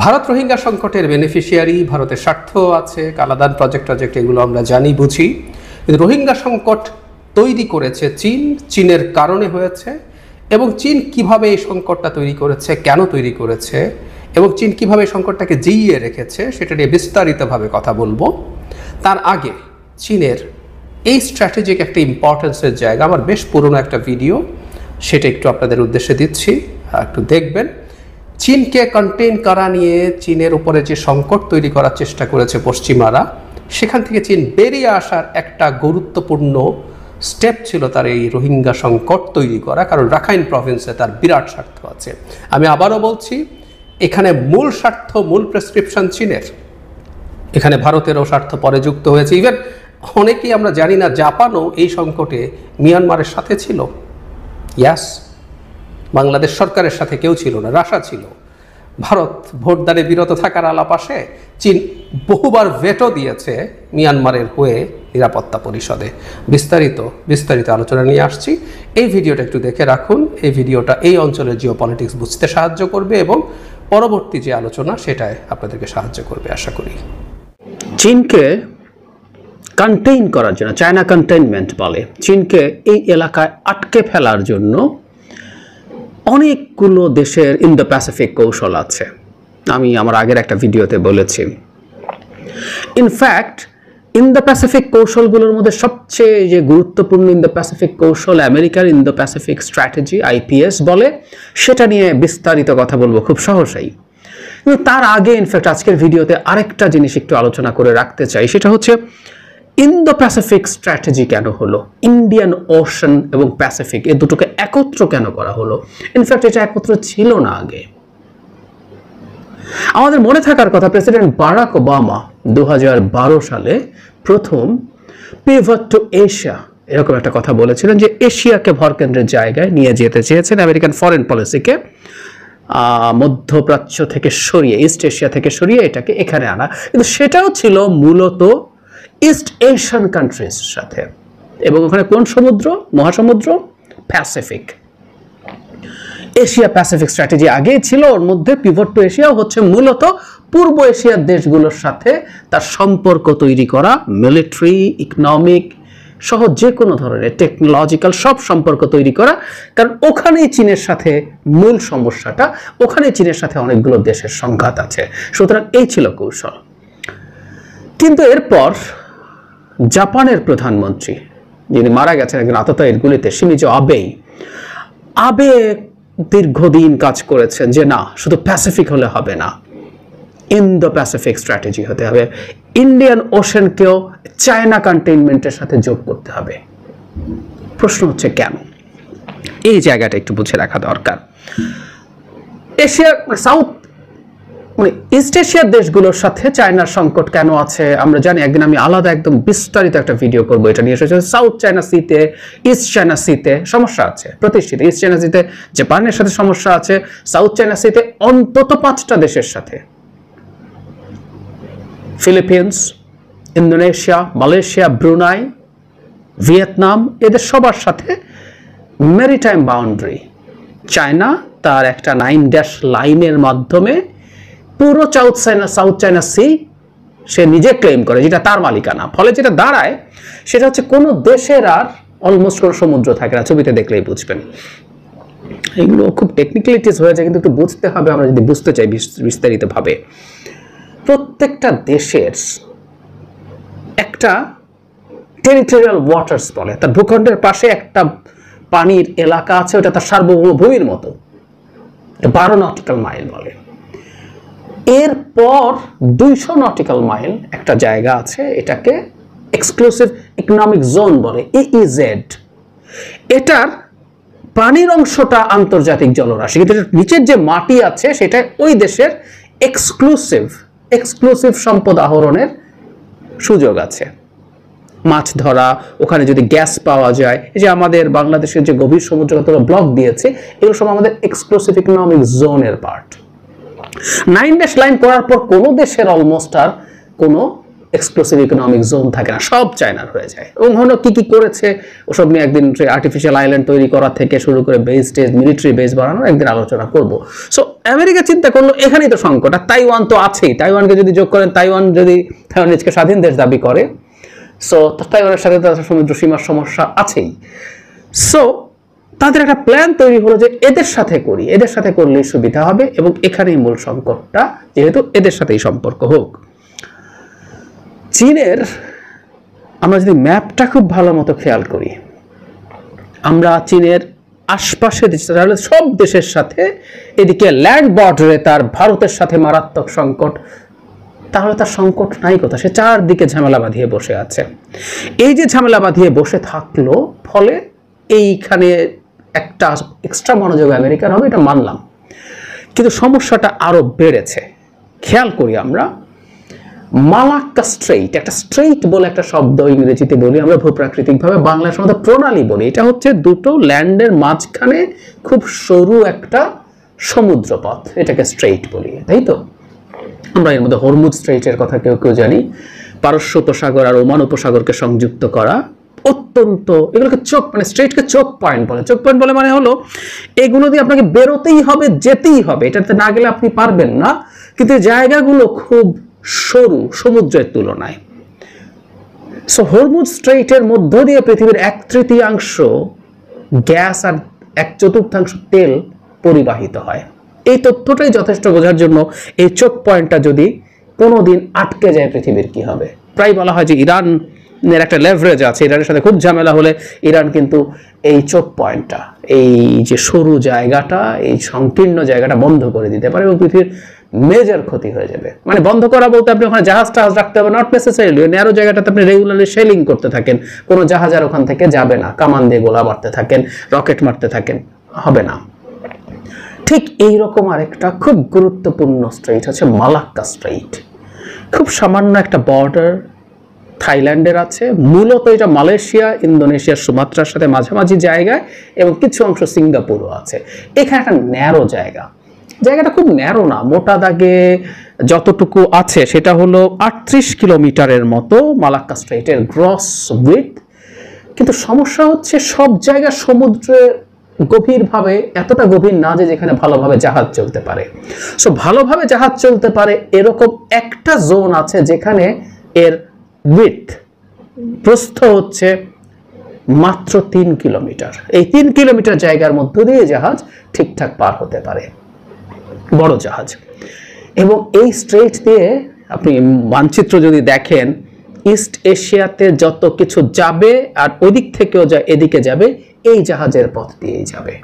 ভারত রোহিঙ্গা সংকটের বেনিফিশিয়ারি, ভারতের স্বার্থ আছে, কালাদান প্রজেক্ট এগুলো আমরা জানি বুঝি। কিন্তু রোহিঙ্গা সংকট তৈরি করেছে চীনের কারণে হয়েছে, এবং চীন কিভাবে এই সংকটটা তৈরি করেছে, কেন তৈরি করেছে, এবং চীন কিভাবে এই সংকটটাকে জিইয়ে রেখেছে সেটা নিয়ে বিস্তারিতভাবে কথা বলবো। তার আগে চীনের এই স্ট্র্যাটেজিক একটা ইম্পর্টেন্সের জায়গা, আমার বেশ পুরনো একটা ভিডিও, সেটা একটু আপনাদের উদ্দেশ্যে দিচ্ছি, একটু দেখবেন। চীনকে কন্টেইন করা নিয়ে চীনের উপরে যে সংকট তৈরি করার চেষ্টা করেছে পশ্চিমারা, সেখান থেকে চীন বেরিয়ে আসার একটা গুরুত্বপূর্ণ স্টেপ ছিল তার এই রোহিঙ্গা সংকট তৈরি করা, কারণ রাখাইন প্রভিন্সে তার বিরাট স্বার্থ আছে। আমি আবারও বলছি, এখানে মূল স্বার্থ, মূল প্রেসক্রিপশন চীনের, এখানে ভারতেরও স্বার্থ পরে যুক্ত হয়েছে। ইভেন অনেকেই আমরা জানি না জাপানও এই সংকটে মিয়ানমারের সাথে ছিল। ইয়াস, বাংলাদেশ সরকারের সাথে কেউ ছিল না, রাশিয়া ছিল। ভারত ভোটদানে বিরত থাকার আলাপ আসে, চীন বহুবার ভেটো দিয়েছে মিয়ানমারের হয়ে নিরাপত্তা পরিষদে। বিস্তারিত আলোচনা নিয়ে আসছি। এই ভিডিওটা একটু দেখে রাখুন। এই ভিডিওটা এই অঞ্চলের জিওপলিটিক্স বুঝতে সাহায্য করবে এবং পরবর্তী যে আলোচনা সেটায় আপনাদেরকে সাহায্য করবে আশা করি। চীনকে কন্টেইন করার জন্য, চায়না কন্টেইনমেন্ট বলে, চীনকে এই এলাকায় আটকে ফেলার জন্য অনেকগুলো দেশের ইন্দো প্যাসিফিক কৌশল আছে। আমি আমার আগের একটা ভিডিওতে বলেছি। ইনফ্যাক্ট ইন্দো প্যাসিফিক কৌশলগুলোর মধ্যে সবচেয়ে যে গুরুত্বপূর্ণ ইন্দো প্যাসিফিক কৌশল, আমেরিকার ইন্দো প্যাসিফিক স্ট্র্যাটেজি, আইপিএস বলে, সেটা নিয়ে বিস্তারিত কথা বলবো খুব সহজেই। কিন্তু তার আগে ইনফ্যাক্ট আজকের ভিডিওতে আরেকটা জিনিস একটু আলোচনা করে রাখতে চাই, সেটা হচ্ছে ইন্দো প্যাসিফিক স্ট্র্যাটেজি কেন হলো, ইন্ডিয়ান ওশান এবং প্যাসিফিক এই দুটোকে একত্র কেন করা হলো। ইনফ্যাক্ট এটা একত্র ছিল না আগে। আমাদের মনে থাকার কথা, প্রেসিডেন্ট বারাক ওবামা 2012 সালে প্রথম পিভট টু এশিয়া এরকম একটা কথা বলেছিলেন, যে এশিয়াকে ভরকেন্দ্রের জায়গায় নিয়ে যেতে চেয়েছেন আমেরিকান ফরেন পলিসিকে, মধ্যপ্রাচ্য থেকে সরিয়ে, ইস্ট এশিয়া থেকে সরিয়ে এটাকে এখানে আনা। কিন্তু সেটাও ছিল মূলত ইস্ট এশিয়ান কান্ট্রিজ সাথে, এবং ওখানে কোন সমুদ্র, মহাসমুদ্র, প্যাসিফিক। এশিয়া প্যাসিফিক স্ট্র্যাটেজি আগেই ছিল, ওর মধ্যে পিভট টু এশিয়াও হচ্ছে মূলত পূর্ব এশিয়ার দেশগুলোর সাথে তার সম্পর্ক তৈরি করা, মিলিটারি, ইকোনমিক সহ যে কোনো ধরনের টেকনোলজিক্যাল সব সম্পর্ক তৈরি করা, কারণ ওখানেই চীনের সাথে মূল সমস্যাটা, ওখানেই চীনের সাথে অনেকগুলো দেশের সংঘাত আছে। সুতরাং এই ছিল কৌশল। কিন্তু এরপর জাপানের প্রধানমন্ত্রী, যিনি মারা গেছেন একজন আততায়ীর গুলিতে, শিমিজো আবে দীর্ঘদিন কাজ করেছেন যে না, শুধু প্যাসিফিক হলে হবে না, ইন্দো প্যাসিফিক স্ট্র্যাটেজি হতে হবে, ইন্ডিয়ান ওশানকেও চায়না কন্টেইনমেন্টের সাথে যোগ করতে হবে। প্রশ্ন হচ্ছে কেন? এই জায়গাটা একটু বুঝে রাখা দরকার। এশিয়ার সাউথ ইস্ট এশিয়ার দেশগুলোর সাথে চায়নার সংকট কেন আছে আমরা জানি। একদিন আমি আলাদা একদম বিস্তারিত একটা ভিডিও করবো এটা নিয়ে। সাউথ চায়না সিতে, ইস্ট চায়না সিতে সমস্যা আছে প্রতিষ্ঠিত। ইস্ট চায়না সিতে জাপানের সাথে সমস্যা আছে, সাউথ চায়না সিতে অন্তত 5টা দেশের সাথে, Philippines, Indonesia, Malaysia, Brunei, Vietnam, এদের সবার সাথে মেরিটাইম বাউন্ডারি। চায়না তার একটা 9 লাইনের মাধ্যমে পুরো সাউথ চায়না সি সে নিজে ক্লেম করে, যেটা তার মালিকানা। ফলে যেটা দাঁড়ায় সেটা হচ্ছে কোনো দেশের আর অলমোস্ট কোনো সমুদ্র থাকে না। ছবিতে দেখলেই বুঝবেন। এগুলো খুব টেকনিক্যালিটিস হয়ে যায়, কিন্তু একটু বুঝতে হবে আমরা যদি বুঝতে চাই বিস্তারিতভাবে। প্রত্যেকটা দেশের একটা টেরিটোরিয়াল ওয়াটার্স বলে, তার ভূখণ্ডের পাশে একটা পানির এলাকা আছে, ওটা তার সার্বভৌম ভূমির মতো, 12 নটিক্যাল মাইল বলে। এরপর 200 নটিক্যাল মাইল একটা জায়গা আছে, এটাকে এক্সক্লুসিভ ইকোনমিক জোন বলে, ইইজেড। এটার পানির অংশটা আন্তর্জাতিক জলরাশি, কিন্তু নিচের যে মাটি আছে সেটা ওই দেশের এক্সক্লুসিভ সম্পদ আহরণের সুযোগ আছে। মাছ ধরা, ওখানে যদি গ্যাস পাওয়া যায়, এই যে আমাদের বাংলাদেশের যে গভীর সমুদ্র ব্লক দিয়েছে, এগুলো সব আমাদের এক্সক্লুসিভ ইকোনমিক জোনের পার্ট। 9 লাইন করার পর কোনো দেশের অলমোস্ট আর কোনো এক্সক্লুসিভ ইকোনমিক জোন থাকে না, সব চায়নার হয়ে যায়। এবং হলো কি কি করেছে ওসব নিয়ে একদিন আর্টিফিশিয়াল আইল্যান্ড তৈরি করা থেকে শুরু করে বেস টেস মিলিটারি বেস বানানোর একদিন আলোচনা করব। সো আমেরিকা চিন্তা করলো এখানেই তো সংকট, আর তাইওয়ান তো আছেই, তাইওয়ানকে যদি যোগ করেন, তাইওয়ান যদি নিজেকে স্বাধীন দেশ দাবি করে, সো তাইওয়ানের সাথে তাদের সমুদ্র সীমার সমস্যা আছেই। সো তাদের একটা প্ল্যান তৈরি হলো যে এদের সাথে করি, এদের সাথে করলেই সুবিধা হবে এবং এখানেই মূল সংকটটা, যেহেতু এদের সাথেই সম্পর্ক হোক। চীনের আমরা যদি ম্যাপটা খুব ভালো মতো খেয়াল করি, আমরা চীনের আশপাশে তাহলে সব দেশের সাথে, এদিকে ল্যান্ড বর্ডারে তার ভারতের সাথে মারাত্মক সংকট, তাহলে তার সংকট নাই কোথা, সে চারদিকে ঝামেলা বাঁধিয়ে বসে আছে। এই যে ঝামেলা বাঁধিয়ে বসে থাকলো, ফলে এইখানে একটা এক্সট্রা মনোযোগ আমেরিকার হবে, এটা মানলাম, কিন্তু সমস্যাটা আরো বেড়েছে। খেয়াল করি আমরা, মালাক্কা স্ট্রেইট, একটা স্ট্রেইট বলে একটা শব্দ ইংরেজিতে বলি আমরা, ভূপ্রাকৃতিকভাবে বাংলার মধ্যে প্রণালী বলি। এটা হচ্ছে দুটো ল্যান্ডের মাঝখানে খুব সরু একটা সমুদ্রপথ, এটাকে স্ট্রেইট বলি, তাই তো? আমরা এর মধ্যে হরমুজ স্ট্রেইটের কথা কেউ কেউ জানি, পারস্য উপসাগর আর ওমান উপসাগরকে সংযুক্ত করা, অত্যন্ত এগুলোকে চোখ, মানে স্ট্রেইটকে চোখ পয়েন্ট বলে। চোখ পয়েন্ট বলে মানে হলো এগুলো দিয়ে আপনাকে বেরোতেই হবে, যেতেই হবে, এটাতে না গেলে আপনি পারবেন না, কিন্তু জায়গাগুলো খুব সরু সমুদ্রের তুলনায়। সো হরমুজ স্ট্রেইটের মধ্য দিয়ে পৃথিবীর 1/3 গ্যাস আর 1/4 তেল পরিবাহিত হয়। এই তথ্যটাই যথেষ্ট বোঝার জন্য এই চোখ পয়েন্টটা যদি কোনোদিন আটকে যায় পৃথিবীর কি হবে। প্রায় বলা হয় যে ইরানের একটা লেভারেজ আছে, ইরানের সাথে খুব ঝামেলা হলে ইরান কিন্তু এই চোখ পয়েন্টটা, এই যে সরু জায়গাটা, এই সংকীর্ণ জায়গাটা বন্ধ করে দিতে পারে এবং পৃথিবীর মেজর ক্ষতি হয়ে যাবে। মানে বন্ধ করা বলতে আপনি ওখানে জাহাজ টাহাজ রাখতে হবে, নট নেসেসারিলি, ন্যারো জায়গাটাতে আপনি রেগুলারলি সেলিং করতে থাকেন, কোনো জাহাজ আর ওখান থেকে যাবে না, কামান দিয়ে গোলা মারতে থাকেন, রকেট মারতে থাকেন, হবে না। ঠিক এইরকম আরেকটা খুব গুরুত্বপূর্ণ স্ট্রেইট হচ্ছে মালাক্কা স্ট্রেইট। খুব সামান্য একটা বর্ডার থাইল্যান্ডের আছে, মূলত এটা মালয়েশিয়া ইন্দোনেশিয়ার সুমাত্রার সাথে মাঝামাঝি জায়গায় এবং কিছু অংশ সিঙ্গাপুরও আছে। এখানে একটা ন্যারো জায়গা, জায়গাটা খুব ন্যারো না, মোটা দাগে যতটুকু আছে সেটা হলো 38 কিলোমিটারের মতো মালাক্কা স্ট্রেইটের গ্রস উইডথ। কিন্তু সমস্যা হচ্ছে সব জায়গা সমুদ্রে গভীরভাবে, এতটা গভীর না যে যেখানে ভালোভাবে জাহাজ চলতে পারে। সো ভালোভাবে জাহাজ চলতে পারে এরকম একটা জোন আছে যেখানে এর উইডথ, প্রস্থ হচ্ছে মাত্র 3 কিলোমিটার। এই 3 কিলোমিটার জায়গার মধ্য দিয়ে জাহাজ ঠিকঠাক পার হতে পারে, বড় জাহাজ। এবং এই স্ট্রেইট দিয়ে আপনি মানচিত্র যদি দেখেন, ইস্ট এশিয়াতে যত কিছু যাবে আর ওইদিক থেকেও যা এদিকে যাবে, এই জাহাজের পথ দিয়েই যাবে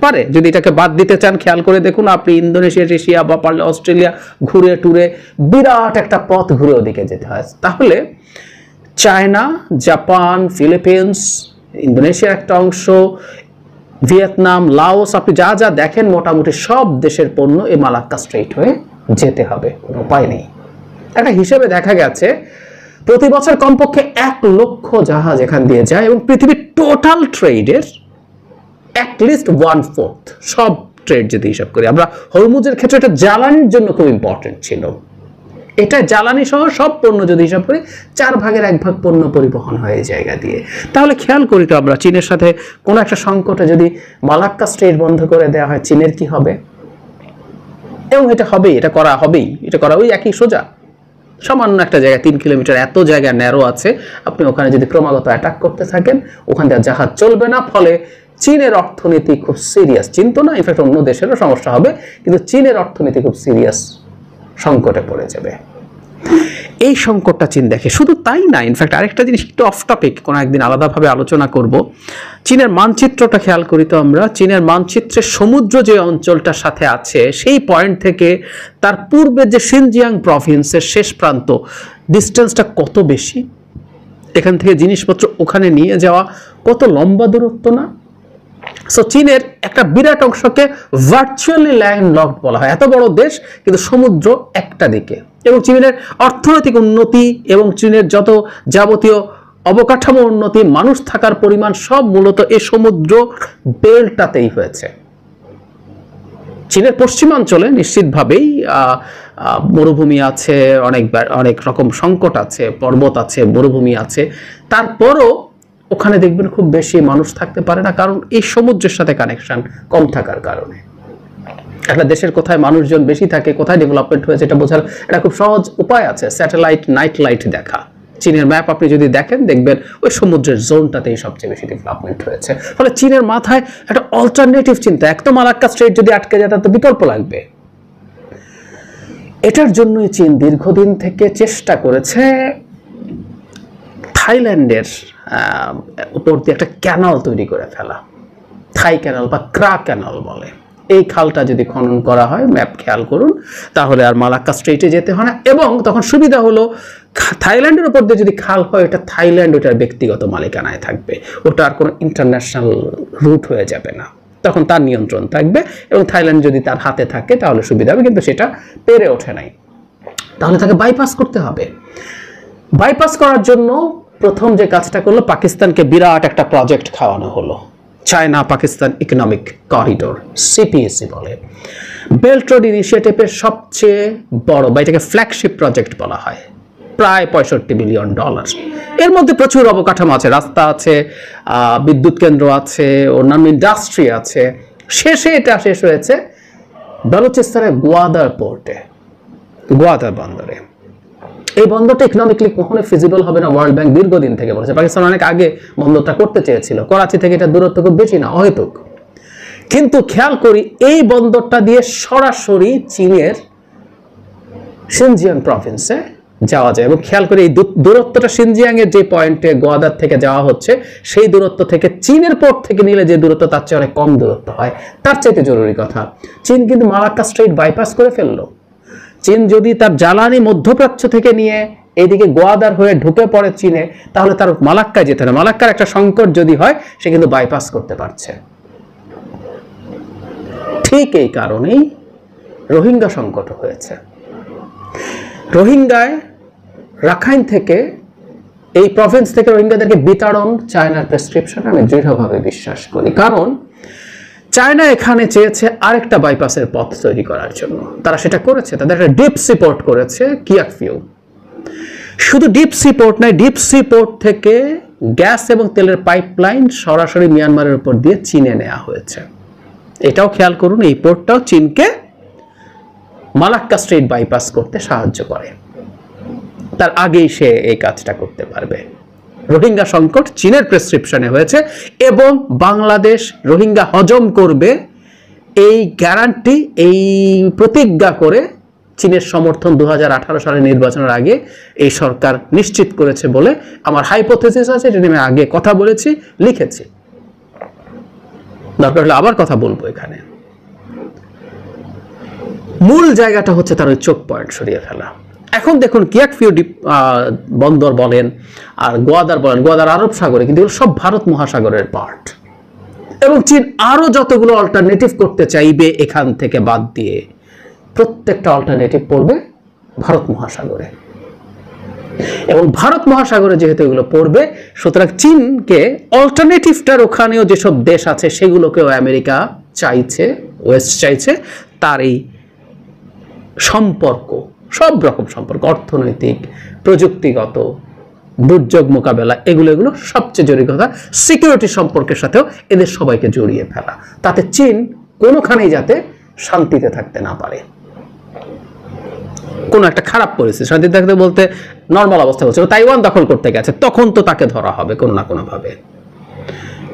পারে। যদি এটাকে বাদ দিতে চান, খেয়াল করে দেখুন, আপনি ইন্দোনেশিয়া, এশিয়া বা পারলে অস্ট্রেলিয়া ঘুরে টুরে বিরাট একটা পথ ঘুরে ওদিকে যেতে হয়। তাহলে চায়না, জাপান, ফিলিপিন্স, ইন্দোনেশিয়ার একটা অংশ, ভিয়েতনাম, লাওস, আপনি যা যা দেখেন মোটামুটি সব দেশের পণ্য এই মালাক্কা স্ট্রেইট হয়ে যেতে হবে, কোনো উপায় নেই। একটা হিসেবে দেখা গেছে প্রতি বছর কমপক্ষে 1 লক্ষ জাহাজ এখান দিয়ে যায় এবং পৃথিবীর টোটাল ট্রেডের অ্যাটলিস্ট 1/4 সব ট্রেড যদি হিসাব করি আমরা। হরমুজের ক্ষেত্রে এটা জ্বালানির জন্য খুব ইম্পর্টেন্ট ছিল, এটা জ্বালানি সহ সব পণ্য যদি হিসাব করি 1/4 পণ্য পরিবহন হয় এই জায়গা দিয়ে। তাহলে খেয়াল করি তো আমরা, চীনের সাথে কোনো একটা সংকটে যদি মালাক্কা স্ট্রেইট বন্ধ করে দেওয়া হয়, চীনের কি হবে? এবং এটা হবেই, এটা করা হবেই, এটা করা ওই একই সোজা। সামান্য একটা জায়গা 3 কিলোমিটার, এত জায়গা ন্যারো আছে, আপনি ওখানে যদি ক্রমাগত অ্যাটাক করতে থাকেন, ওখান থেকে জাহাজ চলবে না, ফলে চীনের অর্থনীতি খুব সিরিয়াস, চীন তো না, ইনফ্যাক্ট অন্য দেশেরও সমস্যা হবে, কিন্তু চীনের অর্থনীতি খুব সিরিয়াস সংকটে পড়ে যাবে। এই সংকটটা চীন দেখে। শুধু তাই না, ইনফ্যাক্ট আরেকটা জিনিস একটু অফ টপিক, কোনো একদিন আলাদাভাবে আলোচনা করব। চীনের মানচিত্রটা খেয়াল করি তো আমরা, চীনের মানচিত্রে সমুদ্র যে অঞ্চলটার সাথে আছে সেই পয়েন্ট থেকে তার পূর্বে যে সিনজিয়াং প্রভিন্সের শেষ প্রান্ত, ডিস্টেন্সটা কত বেশি, এখান থেকে জিনিসপত্র ওখানে নিয়ে যাওয়া কত লম্বা দূরত্ব না। সো চীনের একটা বিরাট অংশকে ভার্চুয়ালি ল্যান্ডলকড বলা হয়, এত বড় দেশ কিন্তু সমুদ্র একটা দিকে। এবং চীনের অর্থনৈতিক উন্নতি এবং চীনের যত যাবতীয় অবকাঠামো উন্নতি, মানুষ থাকার পরিমাণ সব মূলত এই সমুদ্র বেল্টটাতেই হয়েছে। চীনের পশ্চিমাঞ্চলে নিশ্চিতভাবেই মরুভূমি আছে, অনেক রকম সংকট আছে, পর্বত আছে, মরুভূমি আছে। তারপরও ওখানে দেখবেন খুব বেশি মানুষ থাকতে পারে না, কারণ এই সমুদ্রের সাথে কানেকশন কম থাকার কারণে। একটা দেশের কোথায় মানুষজন বেশি থাকে, কোথায় ডেভেলপমেন্ট হয়েছে, এটা বোঝার একটা খুব সহজ উপায় আছে, স্যাটেলাইট নাইট লাইট দেখা। চীনের ম্যাপ আপনি যদি দেখেন, দেখবেন ওই সমুদ্রের জোনটাতেই সবচেয়ে বেশি ডেভেলপমেন্ট হয়েছে। ফলে চীনের মাথায় একটা অল্টারনেটিভ চিন্তা, একদম মালাক্কা স্ট্রেইট যদি আটকে যায় তার তো বিকল্প লাগবে। এটার জন্যই চীন দীর্ঘদিন থেকে চেষ্টা করেছে থাইল্যান্ডের উপর দিয়ে একটা ক্যানাল তৈরি করে ফেলা, থাই ক্যানাল বা ক্রা ক্যানাল বলে। এই খালটা যদি খনন করা হয়, ম্যাপ খেয়াল করুন, তাহলে আর মালাক্কা স্ট্রেইটে যেতে হয় না। এবং তখন সুবিধা হলো, থাইল্যান্ডের উপর দিয়ে যদি খাল হয়, এটা থাইল্যান্ড ওটার ব্যক্তিগত মালিকানায় থাকবে, ওটা আর কোনো ইন্টারন্যাশনাল রুট হয়ে যাবে না, তখন তার নিয়ন্ত্রণ থাকবে। এবং থাইল্যান্ড যদি তার হাতে থাকে তাহলে সুবিধা হবে, কিন্তু সেটা পেরে ওঠে নাই, তাহলে তাকে বাইপাস করতে হবে। বাইপাস করার জন্য প্রথম যে কাজটা করলো, পাকিস্তানকে বিরাট একটা প্রজেক্ট খাওয়ানো হলো, China Pakistan economic corridor, CPAC বলে। বেল্ট রোড ইনিশিয়েটিভের সবচেয়ে বড়, বা এটাকে ফ্ল্যাগশিপ প্রজেক্ট বলা হয়, প্রায় $65 বিলিয়ন। এর মধ্যে প্রচুর অবকাঠামো আছে, রাস্তা আছে, বিদ্যুৎ কেন্দ্র আছে, অন্যান্য ইন্ডাস্ট্রি আছে। শেষে এটা শেষ হয়েছে বালুচিস্তানের গোয়াদার পোর্টে, গোয়াদার বন্দরে। এই বন্দরটা ইকোনমিক্যালি কখনো ফিজিবল হবে না, ওয়ার্ল্ড ব্যাংক দীর্ঘদিন থেকে বলেছে। পাকিস্তান অনেক আগে বন্দরটা করতে চেয়েছিল, করাচি থেকে এটা দূরত্ব খুব বেশি না, অহেতুক। কিন্তু খেয়াল করি, এই বন্দরটা দিয়ে সরাসরি চীনের শিনজিয়াং প্রভিন্সে যাওয়া যায়। এবং খেয়াল করি, এই দূরত্বটা শিনজিয়াং এর যে পয়েন্টে গোয়াদার থেকে যাওয়া হচ্ছে, সেই দূরত্ব থেকে চীনের পোর্ট থেকে নিলে যে দূরত্ব, তার চেয়ে অনেক কম দূরত্ব হয়। তার চাইতে জরুরি কথা, চীন কিন্তু মালাক্কা স্ট্রেইট বাইপাস করে ফেললো। চীন যদি তার জ্বালানি মধ্যপ্রাচ্য থেকে নিয়ে এইদিকে গোয়াদার হয়ে ঢুকে পড়ে চীনে, তাহলে তার মালাক্কায় যেতে হবে। মালাক্কার একটা সংকট যদি হয়, সে কিন্তু বাইপাস করতে পারছে। ঠিক এই কারণেই রোহিঙ্গা সংকট হয়েছে। রোহিঙ্গায় রাখাইন থেকে, এই প্রভিন্স থেকে রোহিঙ্গাদেরকে বিতাড়ন চায়নার প্রেসক্রিপশন, আমি দৃঢ়ভাবে বিশ্বাস করি। কারণ চায়না এখানে চেয়েছে আরেকটা বাইপাসের পথ তৈরি করার জন্য, তারা সেটা করেছে, তাদের একটা ডিপ সি পোর্ট করেছে কিয়াকফিউ। শুধু ডিপ সি পোর্ট নয়, ডিপ সি পোর্ট থেকে গ্যাস এবং তেলের পাইপলাইন সরাসরি মিয়ানমারের উপর দিয়ে চীনে নেওয়া হয়েছে। এটাও খেয়াল করুন, এই পোর্টটাও চীনকে মালাক্কা স্ট্রেইট বাইপাস করতে সাহায্য করে। তার আগেই সে এই কাজটা করতে পারবে। রোহিঙ্গা সংকট চীনের প্রেসক্রিপশনে হয়েছে, এবং বাংলাদেশ রোহিঙ্গা হজম করবে এই গ্যারান্টি, এই প্রতিজ্ঞা করে চীনের সমর্থন 2018 সালের নির্বাচনের আগে এই সরকার নিশ্চিত করেছে বলে আমার হাইপোথেসিস আছে। এটা নিয়ে আমি আগে কথা বলেছি, লিখেছি, দরকার হলে আবার কথা বলবো। এখানে মূল জায়গাটা হচ্ছে তার ওই চোখ পয়েন্ট সরিয়ে ফেলা। এখন দেখুন, কিয়াকফিউ বন্দর বলেন আর গোয়াদার বলেন, গোয়াদার আরব সাগরে, কিন্তু এগুলো সব ভারত মহাসাগরের পার্ট। এবং চীন আরো যতগুলো অল্টারনেটিভ করতে চাইবে এখান থেকে বাদ দিয়ে, প্রত্যেকটা অল্টারনেটিভ পড়বে ভারত মহাসাগরে। এবং ভারত মহাসাগরে যেহেতু এগুলো পড়বে, সুতরাং চীনকে অল্টারনেটিভটার ওখানেও যেসব দেশ আছে সেগুলোকেও আমেরিকা চাইছে, ওয়েস্ট চাইছে। তার এই সম্পর্ক, সব রকম সম্পর্ক, অর্থনৈতিক, প্রযুক্তিগত, দুর্যোগ মোকাবেলা, এগুলো সবচেয়ে জরুরি কথা, সিকিউরিটি সম্পর্কের সাথেও এদের সবাইকে জড়িয়ে ফেলা, তাতে চীন কোনোখানেই যাতে শান্তিতে থাকতে না পারে। কোনো একটা খারাপ পরিস্থিতি, শান্তিতে থাকতে বলতে নর্মাল অবস্থা হচ্ছে, তাইওয়ান দখল করতে গেছে, তখন তো তাকে ধরা হবে কোনো না কোনো ভাবে।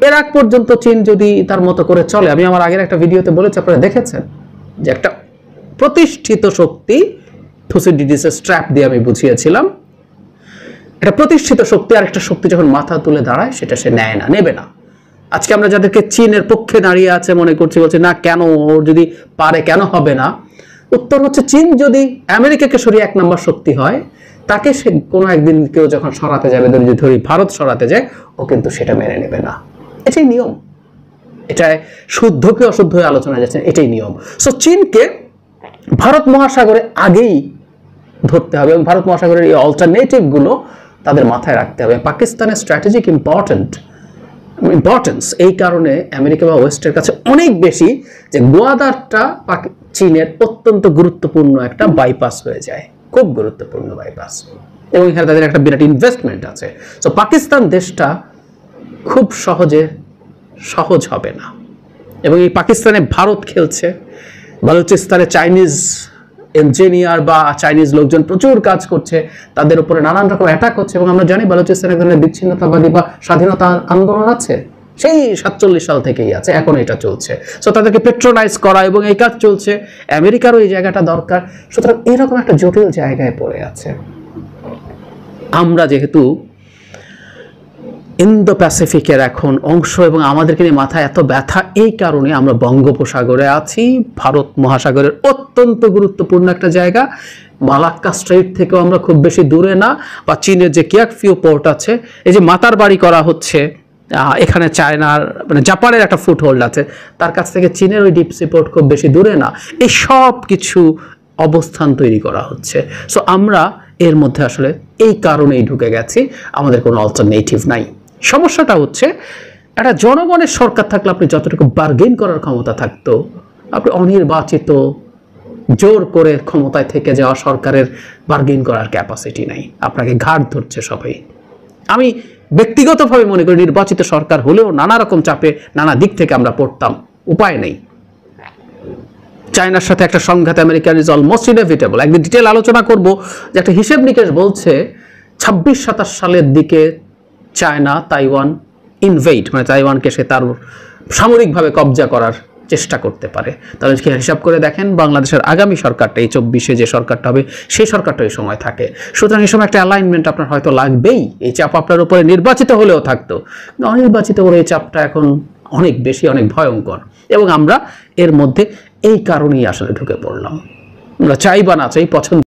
এর আগ পর্যন্ত চীন যদি তার মতো করে চলে, আমি আমার আগের একটা ভিডিওতে বলেছি, আপনারা দেখেছেন, যে একটা প্রতিষ্ঠিত শক্তি, থুসিডিডিসের স্ট্র্যাপ দিয়ে আমি বুঝিয়েছিলাম, একটা প্রতিষ্ঠিত শক্তি আর একটা শক্তি যখন মাথা তুলে দাঁড়ায়, সেটা সে নেয় না, নেবে না। আজকে আমরা যাদেরকে চীনের পক্ষে দাঁড়িয়ে আছে মনে করছি, বলছে না কেন, ওর যদি পারে কেন হবে না। উত্তর হচ্ছে, চীন যদি আমেরিকাকে সরিয়ে 1 নম্বর শক্তি হয়, তাকে সে কোনো একদিন কেউ যখন সরাতে যাবে, ধরি ভারত সরাতে যায়, ও কিন্তু সেটা মেনে নেবে না। এটাই নিয়ম। এটাই শুদ্ধ কি অশুদ্ধ হয়ে আলোচনা যাচ্ছে, এটাই নিয়ম। সো চীনকে ভারত মহাসাগরে আগেই ধরতে হবে, এবং ভারত মহাসাগরের এই অল্টারনেটিভগুলো তাদের মাথায় রাখতে হবে। পাকিস্তানের স্ট্র্যাটেজিক ইম্পর্টেন্ট, ইম্পর্টেন্স এই কারণে আমেরিকা বা ওয়েস্টের কাছে অনেক বেশি যে গোয়াদারটা চীনের অত্যন্ত গুরুত্বপূর্ণ একটা বাইপাস হয়ে যায়, খুব গুরুত্বপূর্ণ বাইপাস, এবং এখানে তাদের একটা বিরাট ইনভেস্টমেন্ট আছে। সো পাকিস্তান দেশটা খুব সহজ হবে না, এবং এই পাকিস্তানে ভারত খেলছে, বালুচিস্তানে চাইনিজ ইঞ্জিনিয়ার বা চাইনিজ লোকজন প্রচুর কাজ করছে, তাদের উপরে নানান রকম অ্যাটাক হচ্ছে, এবং আমরা জানি বালুচিস্তানে এক ধরনের বিচ্ছিন্নতাবাদী বা স্বাধীনতা আন্দোলন আছে, সেই 47 সাল থেকেই আছে, এখন এটা চলছে। সো তাদেরকে পেট্রোনাইজ করা এবং এই কাজ চলছে, আমেরিকারও এই জায়গাটা দরকার। সুতরাং এরকম একটা জটিল জায়গায় পড়ে আছে। আমরা যেহেতু ইন্দো প্যাসিফিকের এখন অংশ এবং আমাদেরকে নিয়ে মাথায় এত ব্যথা, এই কারণে আমরা বঙ্গোপসাগরে আছি, ভারত মহাসাগরের অত্যন্ত গুরুত্বপূর্ণ একটা জায়গা, মালাক্কা স্ট্রেইট থেকেও আমরা খুব বেশি দূরে না, বা চীনের যে কিয়াকফিউ পোর্ট আছে, এই যে মাতার বাড়ি করা হচ্ছে, এখানে চায়নার মানে জাপানের একটা ফুটহোল্ড আছে, তার কাছ থেকে চীনের ওই ডিপ সি পোর্ট খুব বেশি দূরে না, এই সব কিছু অবস্থান তৈরি করা হচ্ছে। সো আমরা এর মধ্যে আসলে এই কারণেই ঢুকে গেছি, আমাদের কোনো অল্টারনেটিভ নাই। সমস্যাটা হচ্ছে একটা জনগণের সরকার থাকলে আপনি যতটুকু বার্গেন করার ক্ষমতা থাকতো, আপনি অনির্বাচিত জোর করে ক্ষমতায় থেকে যাওয়া সরকারের বার্গেন করার ক্যাপাসিটি নাই, আপনাকে ঘাট ধরছে সবাই। আমি ব্যক্তিগতভাবে মনে করি নির্বাচিত সরকার হলেও নানা রকম চাপে নানা দিক থেকে আমরা পড়তাম, উপায় নেই। চায়নার সাথে একটা সংঘাত আমেরিকান ইজ অলমোস্ট ইনএভিটেবল। একদিন ডিটেল আলোচনা করব যে একটা হিসেব নিকেশ বলছে 26-27 সালের দিকে চায়না তাইওয়ান ইনভেড, মানে তাইওয়ানকে সে তার সামরিকভাবে কবজা করার চেষ্টা করতে পারে। তাহলে কি হিসাব করে দেখেন, বাংলাদেশের আগামী সরকারটা, এই 24-এ যে সরকারটা হবে, সেই সরকারটা এই সময় থাকে। সুতরাং এই সময় একটা অ্যালাইনমেন্ট আপনার হয়তো লাগবেই, এই চাপ আপনার উপরে নির্বাচিত হলেও থাকতো, অনির্বাচিত হলে এই চাপটা এখন অনেক বেশি, অনেক ভয়ঙ্কর, এবং আমরা এর মধ্যে এই কারণেই আসলে ঢুকে পড়লাম। আমরা চাই বা না চাই, পছন্দ